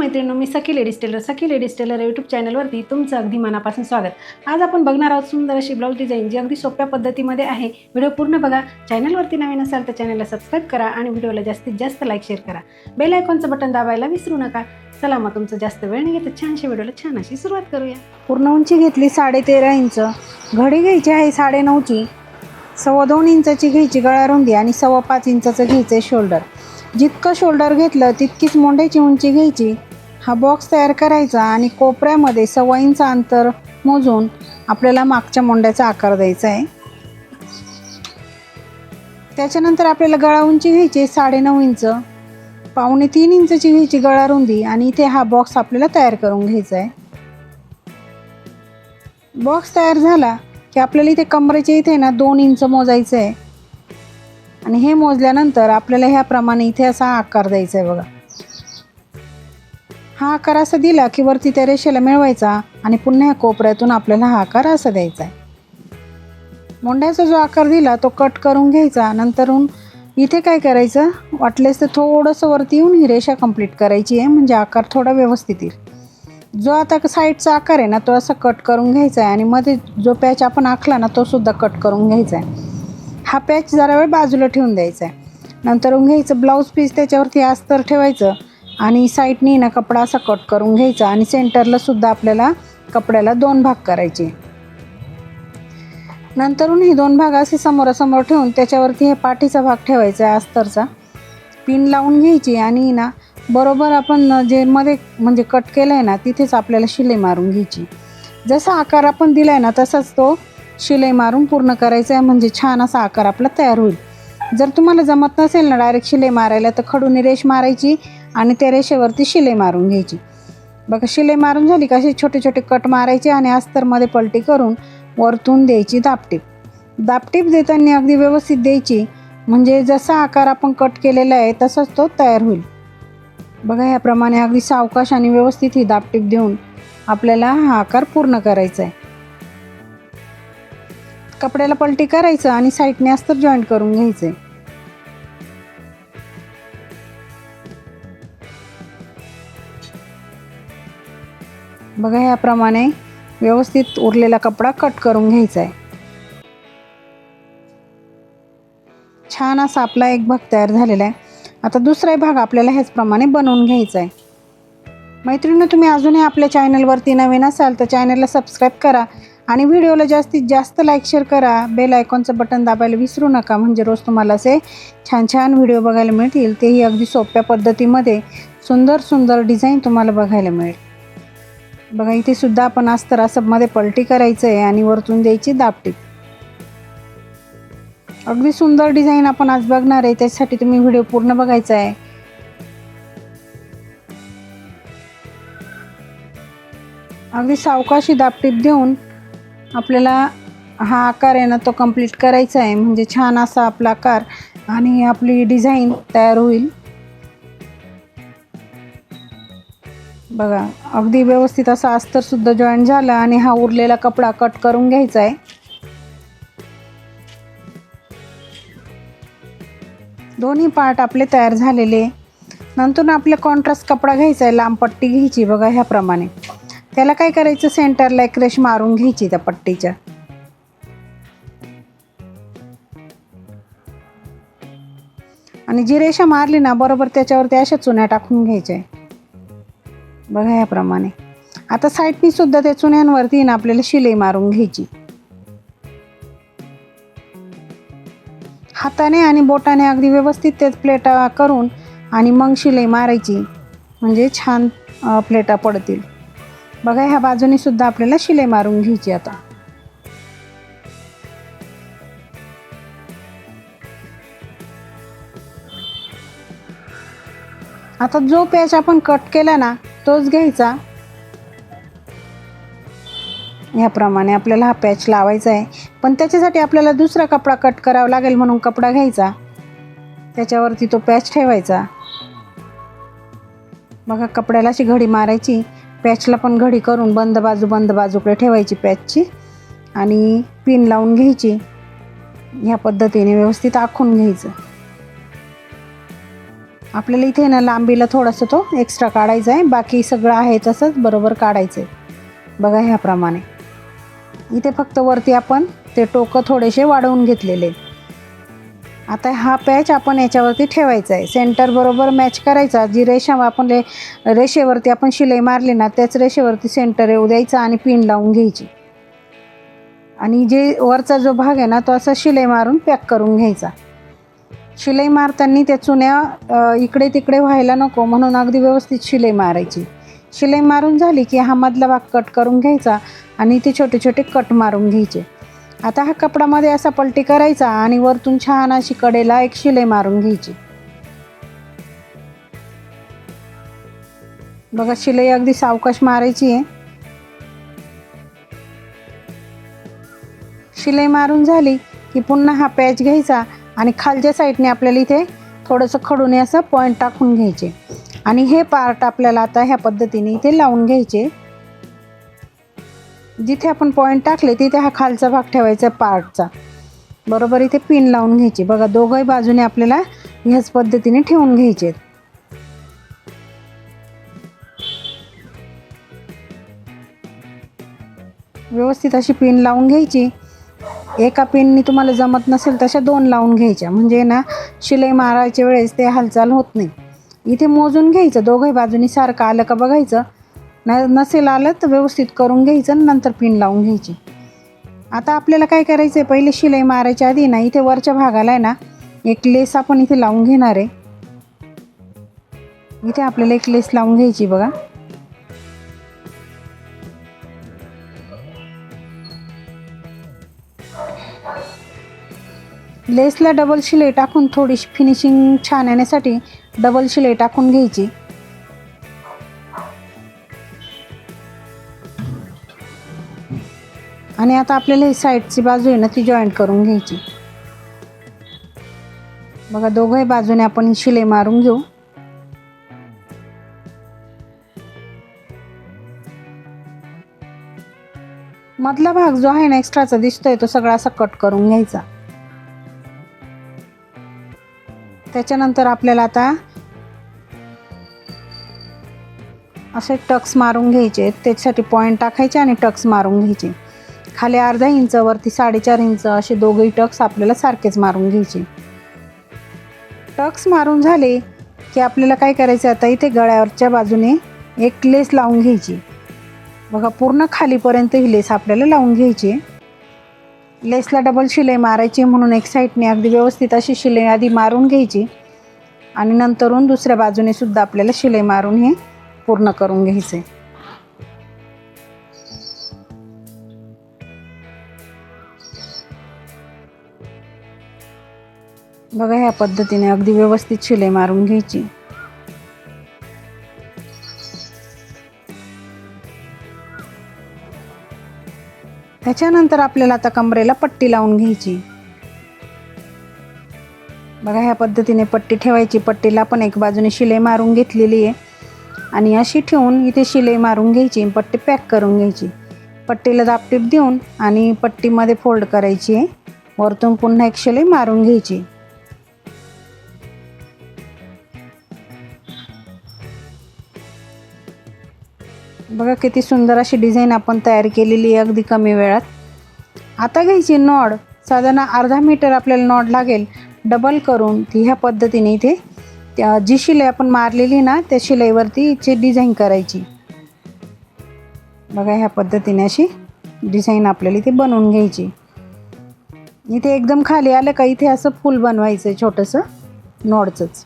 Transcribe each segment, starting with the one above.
मैत्रिणींनो, मी सखी ladies tailor YouTube चॅनलवरती तुमचं अगदी मनापासून स्वागत। आज आपण बघणार आहोत सुंदर अशी ब्लाऊज डिझाईन जी अगदी सोप्या पद्धतीमध्ये आहे। व्हिडिओ पूर्ण बघा। चॅनलवरती नवीन असाल तर चॅनलला सबस्क्राईब करा आणि व्हिडिओला जास्तीत जास्त लाईक शेअर करा। बेल आयकॉनचं बटन दाबायला विसरू नका। चला मग तुमचं जास्त वेळ नाही घेत छानशा व्हिडिओला छान अशी सुरुवात करूया। पूर्ण उंची घेतली 13.5 इंच, घडी घ्यायची आहे 9.5ची, 2.25 इंचाची घ्यायची गळा रुंदी आणि 5.25 इंचाचं घ्यायचं शोल्डर। जितकं शोल्डर घेतलं तितकीच मोंढ्याची उंची घ्यायची। हा बॉक्स तयार करायचा आणि कोपऱ्यामध्ये 1.25 इंच अंतर मोजून आपल्याला मागच्या मोंढ्याचा आकार द्यायचा आहे। त्याच्यानंतर आपल्याला गळा उंची घ्यायची 9.5 इंच, 2.25 इंचाची घ्यायची गळा रुंदी आणि इथे हा बॉक्स आपल्याला तयार करून घ्यायचा आहे। बॉक्स तयार झाला की आपल्याला इथे कमरेच्या इथे ना 2 इंच मोजायचं आहे आणि हे मोजल्यानंतर आपल्याला ह्याप्रमाणे इथे असा आकार द्यायचा आहे। बघा, हा आकार असा दिला की वरती त्या रेषेला मिळवायचा आणि पुन्हा कोपऱ्यातून आपल्याला हा आकार असा द्यायचा आहे। मोंढ्याचा जो आकार दिला तो कट करून घ्यायचा। नंतरून इथे काय करायचं, वाटलेस तर थोडंसं वरती येऊन ही रेषा कंप्लीट करायची आहे, म्हणजे आकार थोडा व्यवस्थित येईल। जो आता साईडचा आकार आहे ना तो असा कट करून घ्यायचा आहे आणि मध्ये जो पॅच आपण आखला ना तो सुद्धा कट करून घ्यायचा आहे। हा पॅच जरा वेळ बाजूला ठेवून द्यायचा आहे। नंतर घ्यायचं ब्लाऊज पीस, त्याच्यावरती अस्तर ठेवायचं आणि साईडनी ना कपडा असा कट करून घ्यायचा आणि सेंटरला सुद्धा आपल्याला कपड्याला 2 भाग करायचे। नंतरून हे 2 भाग असे समोरासमोर ठेवून त्याच्यावरती हे पाठीचा भाग ठेवायचा आहे अस्तरचा, पिन लावून घ्यायची आणि ना बरोबर आपण जे मध्ये म्हणजे कट केलं आहे ना तिथेच आपल्याला शिलाई मारून घ्यायची। जसा आकार आपण दिला आहे ना तसाच तो शिलाई मारून पूर्ण करायचा आहे, म्हणजे छान असा आकार आपला तयार होईल। जर तुम्हाला जमत नसेल ना डायरेक्ट शिलाई मारायला तर खडूने रेष मारायची आणि त्या रेषेवरती शिलाई मारून घ्यायची। बघा, शिलाई मारून झाली का असे छोटे छोटे कट मारायचे आणि अस्तरमध्ये पलटी करून वरतून द्यायची दाबटीप। दाबटीप देताना अगदी व्यवस्थित द्यायची, म्हणजे जसा आकार आपण कट केलेला आहे तसाच तो तयार होईल। बघा, ह्याप्रमाणे अगदी सावकाश आणि व्यवस्थित ही दाबटीप देऊन आपल्याला हा आकार पूर्ण करायचा आहे। कपड्याला पलटी करायचं आणि साईडने अस्तर जॉईंट करून घ्यायचे। बघा, ह्याप्रमाणे व्यवस्थित उरलेला कपडा कट करून घ्यायचा आहे। छान असा आपला एक भाग तयार झालेला आहे। आता दुसरा भाग आपल्याला ह्याचप्रमाणे बनवून घ्यायचा आहे। मैत्रिणींनो, तुम्ही अजूनही आपल्या चॅनलवरती नवीन असाल तर चॅनलला सबस्क्राईब करा आणि व्हिडिओला जास्तीत जास्त लाईक शेअर करा। बेल आयकॉनचं बटन दाबायला विसरू नका, म्हणजे रोज तुम्हाला असे छान छान व्हिडिओ बघायला मिळतील, तेही अगदी सोप्या पद्धतीमध्ये सुंदर सुंदर डिझाईन तुम्हाला बघायला मिळेल। बघा, इथे सुद्धा आपण अस्तर असं मध्ये पलटी करायचं आहे आणि वरतून द्यायची दाबटीप। अगदी सुंदर डिझाईन आपण आज बघणार आहे, त्यासाठी तुम्ही व्हिडिओ पूर्ण बघायचा आहे। अगदी सावकाशी दाबटीप देऊन आपल्याला हा आकार आहे ना तो कंप्लीट करायचा आहे, म्हणजे छान असा आपला आकार आणि आपली डिझाईन तयार होईल। बघा, अगदी व्यवस्थित असा अस्तर सुद्धा जॉईंट झाला आणि हा उरलेला कपडा कट करून घ्यायचा आहे। दोन्ही पार्ट आपले तयार झालेले। नंतर आपले कॉन्ट्रास्ट कपडा घ्यायचा आहे, लांब पट्टी घ्यायची। बघा, ह्याप्रमाणे त्याला काय करायचं, सेंटरला एक रेष मारून घ्यायची त्या पट्टीच्या आणि जी रेषा मारली ना बरोबर त्याच्यावरती अशा चुन्या टाकून घ्यायच्या। बघा, ह्याप्रमाणे आता साईडनी सुद्धा त्या चुन्यांवरती ना आपल्याला शिलाई मारून घ्यायची। हाताने आणि बोटाने अगदी व्यवस्थित तेच प्लेटा करून आणि मग शिलाई मारायची, म्हणजे छान प्लेटा पडतील। बघा, ह्या बाजूने सुद्धा आपल्याला शिलाई मारून घ्यायची। आता जो पॅच आपण कट केला ना तोच घ्यायचा। ह्याप्रमाणे आपल्याला हा पॅच लावायचा आहे, पण त्याच्यासाठी आपल्याला दुसरा कपडा कट करावा लागेल, म्हणून कपडा घ्यायचा, त्याच्यावरती तो पॅच ठेवायचा। बघा, कपड्याला अशी घडी मारायची, पॅचला पण घडी करून बंद बाजूकडे ठेवायची पॅचची आणि पिन लावून घ्यायची। ह्या पद्धतीने व्यवस्थित आखून घ्यायचं। आपल्याला इथे ना लांबीला थोडासा तो एक्स्ट्रा काढायचा आहे, बाकी सगळं आहे तसंच बरोबर काढायचं आहे बघा ह्याप्रमाणे. इथे फक्त वरती आपण ते टोकं थोडेसे वाढवून घेतलेले. आता हा पॅच आपण याच्यावरती ठेवायचा आहे, सेंटर बरोबर मॅच करायचा. जी रेषा आपण रेषेवरती आपण शिलाई मारली ना त्याच रेषेवरती सेंटर येऊ द्यायचा आणि पिन लावून घ्यायची. आणि जे वरचा जो भाग आहे ना तो असा शिलाई मारून पॅक करून घ्यायचा. शिलाई मारताना त्या चुन्या इकडे तिकडे व्हायला नको म्हणून अगदी व्यवस्थित शिलाई मारायची. शिलाई मारून झाली की हा मधला भाग कट करून घ्यायचा आणि ते छोटे छोटे कट मारून घ्यायचे. आता हा कपडामध्ये असा पलटी करायचा आणि वरतून छान अशी कडेला एक शिलाई मारून घ्यायची. बघा शिलाई अगदी सावकाश मारायची आहे. शिलाई मारून झाली की पुन्हा हा पॅच घ्यायचा आणि खालच्या साईडने आपल्याला इथे थोडंसं खडूने असं पॉईंट टाकून घ्यायचे आणि हे पार्ट आपल्याला आता ह्या पद्धतीने इथे लावून घ्यायचे. जिथे आपण पॉईंट टाकले तिथे हा खालचा भाग ठेवायचा पार्टचा. बरोबर इथे पिन लावून घ्यायची. बघा दोघंही बाजूने आपल्याला ह्याच पद्धतीने ठेवून घ्यायचे. व्यवस्थित अशी पिन लावून घ्यायची. एका पिननी तुम्हाला जमत नसेल तशा 2 लावून घ्यायच्या, म्हणजे ना शिलाई मारायच्या वेळेस ते हालचाल होत नाही. इथे मोजून घ्यायचं, दोघंही बाजूनी सारखं आलं का बघायचं, नसेल आलं तर व्यवस्थित करून घ्यायचं आणि नंतर पिन लावून घ्यायची. आता आपल्याला काय करायचं आहे, पहिले शिलाई मारायच्या आधी ना इथे वरच्या भागाला आहे ना एक लेस आपण इथे लावून घेणार आहे. इथे आपल्याला एक लेस लावून घ्यायची बघा. लेसला डबल शिलाई टाकून थोडीशी फिनिशिंग छान येण्यासाठी डबल शिलाई टाकून घ्यायची. आणि आता आपल्याला ही साईडची बाजू आहे ना ती जॉईंट करून घ्यायची. बघा दोघंही बाजूने आपण ही शिलाई मारून घेऊ. मधला भाग जो आहे ना एक्स्ट्राचा दिसतोय तो सगळा असा कट करून घ्यायचा. त्याच्यानंतर आपल्याला आता असे टक्स मारून घ्यायचे. त्याच्यासाठी पॉईंट टाकायचे आणि टक्स मारून घ्यायचे. खाली अर्धा इंच वरती 4.5 इंच असे दोघंही टक्स आपल्याला सारखेच मारून घ्यायचे. टक्स मारून झाले की आपल्याला काय करायचं, आता इथे गळ्यावरच्या बाजूने एक लेस लावून घ्यायची. बघा पूर्ण खालीपर्यंत ही लेस आपल्याला लावून घ्यायची. लेसला डबल शिलाई मारायची म्हणून एक साईडने अगदी व्यवस्थित अशी शिलाई आधी मारून घ्यायची आणि नंतरून दुसऱ्या बाजूने सुद्धा आपल्याला शिलाई मारून हे पूर्ण करून घ्यायचे. बघा ह्या पद्धतीने अगदी व्यवस्थित शिलाई मारून घ्यायची. त्याच्यानंतर आपल्याला आता कमरेला पट्टी लावून घ्यायची. बघा ह्या पद्धतीने पट्टी ठेवायची. पट्टीला पण एक बाजूने शिलाई मारून घेतलेली आहे आणि अशी ठेवून इथे शिलाई मारून घ्यायची. पट्टी पॅक करून घ्यायची. पट्टीला दाबटीप देऊन आणि पट्टीमध्ये फोल्ड करायची आहे. वरतून पुन्हा एक शिलाई मारून घ्यायची. बघा किती सुंदर अशी डिझाईन आपण तयार केलेली आहे अगदी कमी वेळात. आता घ्यायची नॉड. साधारण अर्धा मीटर आपल्याला नॉड लागेल. डबल करून ती ह्या पद्धतीने इथे जी शिलाई आपण मारलेली ना त्या शिलाईवरती इथे डिझाईन करायची. बघा ह्या पद्धतीने अशी डिझाईन आपल्याला इथे बनवून घ्यायची. इथे एकदम खाली आलं का इथे असं फूल बनवायचं आहे छोटंसं नॉडचंच.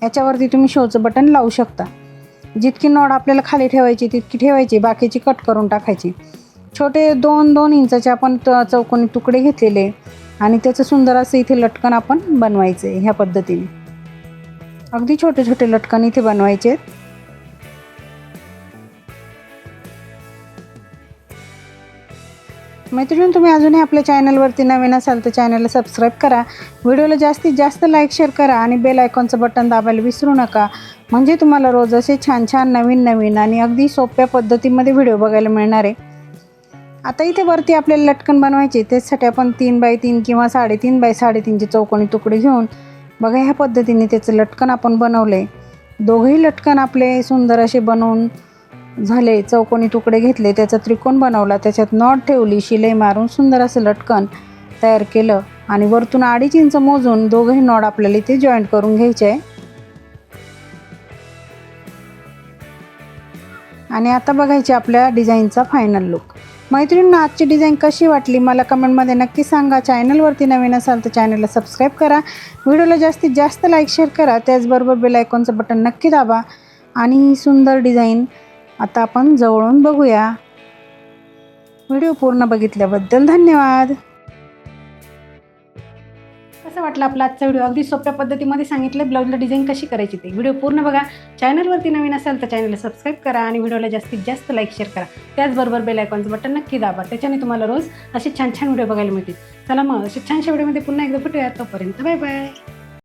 याच्यावरती तुम्ही शोचं बटन लावू शकता. जितकी नॉड आपल्याला खाली ठेवायची तितकी ठेवायची, बाकीची कट करून टाकायची. छोटे 2-2 इंचाचे आपण चौकोनी तुकडे घेतलेले आणि त्याचं सुंदर असं इथे लटकन आपण बनवायचं आहे. ह्या पद्धतीने अगदी छोटे छोटे लटकन इथे बनवायचे आहेत. मैत्रिणी तुम्ही अजूनही आपल्या चॅनलवरती नवीन असाल तर चॅनलला सबस्क्राईब करा. व्हिडिओला जास्तीत जास्त लाईक शेअर करा आणि बेल आयकॉनचं बटन दाबायला विसरू नका, म्हणजे तुम्हाला रोज असे छान छान नवीन नवीन आणि अगदी सोप्या पद्धतीमध्ये व्हिडिओ बघायला मिळणार आहे. आता इथे वरती आपल्याला लटकन बनवायचे. त्यासाठी आपण 3x3 किंवा 3.5x3 चौकोनी तुकडे घेऊन बघा ह्या पद्धतीने त्याचं लटकन आपण बनवले. दोघंही लटकन आपले सुंदर असे बनवून झाले. चौकोनी तुकडे घेतले, त्याचा त्रिकोण बनवला, त्याच्यात नॉट ठेवली, शिलाई मारून सुंदर असं लटकन तयार केलं आणि वरतून 2.5 इंच मोजून दोघंही नॉट आपल्याला इथे जॉईंट करून घ्यायचे आहे. आणि आता बघायची आपल्या डिझाईनचा फायनल लुक. मैत्रिणींना आजची डिझाईन कशी वाटली मला कमेंटमध्ये नक्की सांगा. चॅनलवरती नवीन असाल तर चॅनलला सबस्क्राईब करा. व्हिडिओला जास्तीत जास्त लाईक शेअर करा. त्याचबरोबर बेल आयकॉनचं बटन नक्की दाबा. आणि ही सुंदर डिझाईन आता आपण जवळून बघूया. व्हिडिओ पूर्ण बघितल्याबद्दल धन्यवाद. कसं वाटलं आपला आजचा व्हिडिओ? अगदी सोप्या पद्धतीमध्ये सांगितलं ब्लाऊजला डिझाईन कशी करायची ते. व्हिडिओ पूर्ण बघा. चॅनलवरती नवीन असाल तर चॅनलला सबस्क्राईब करा आणि व्हिडिओला जास्तीत जास्त लाईक शेअर करा. त्याचबरोबर बेल आयकॉनचं बटन नक्की दाबा. त्याच्याने तुम्हाला रोज असे छान छान व्हिडिओ बघायला मिळतील. चला मग असे छानशा व्हिडिओमध्ये पुन्हा एकदा भेटूया. तोपर्यंत बाय बाय.